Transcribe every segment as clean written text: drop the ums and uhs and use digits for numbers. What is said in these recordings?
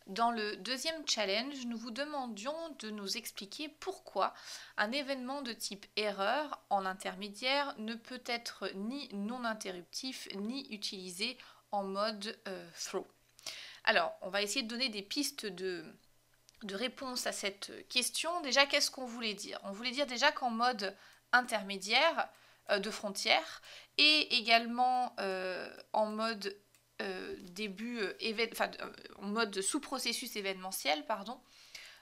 Dans le deuxième challenge, nous vous demandions de nous expliquer pourquoi un événement de type erreur en intermédiaire ne peut être ni non interruptif ni utilisé en mode throw. Alors, on va essayer de donner des pistes de réponse à cette question. Déjà, qu'est-ce qu'on voulait dire? On voulait dire déjà qu'en mode intermédiaire de frontière et également en mode en mode sous-processus événementiel, pardon,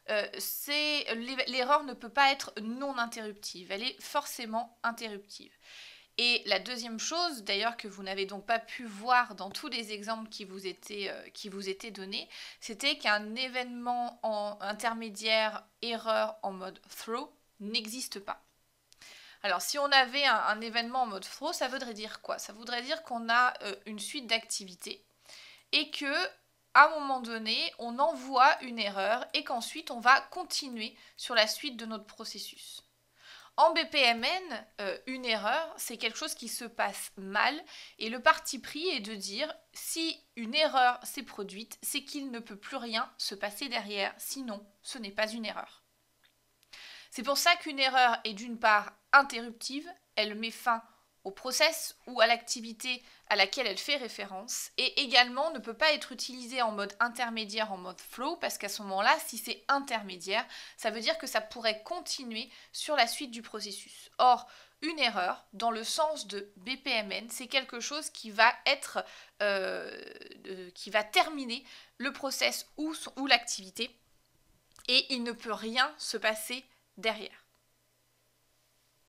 l'erreur ne peut pas être non interruptive, elle est forcément interruptive. Et la deuxième chose, d'ailleurs, que vous n'avez donc pas pu voir dans tous les exemples qui vous étaient donnés, c'était qu'un événement intermédiaire erreur en mode throw n'existe pas. Alors, si on avait un événement en mode throw, ça voudrait dire quoi? Ça voudrait dire qu'on a une suite d'activités et que, à un moment donné, on envoie une erreur et qu'ensuite on va continuer sur la suite de notre processus. En BPMN, une erreur, c'est quelque chose qui se passe mal et le parti pris est de dire si une erreur s'est produite, c'est qu'il ne peut plus rien se passer derrière, sinon ce n'est pas une erreur. C'est pour ça qu'une erreur est d'une part interruptive, elle met fin au process ou à l'activité à laquelle elle fait référence, et également ne peut pas être utilisée en mode intermédiaire, en mode flow, parce qu'à ce moment-là, si c'est intermédiaire, ça veut dire que ça pourrait continuer sur la suite du processus. Or, une erreur, dans le sens de BPMN, c'est quelque chose qui va terminer le process ou l'activité, et il ne peut rien se passer derrière.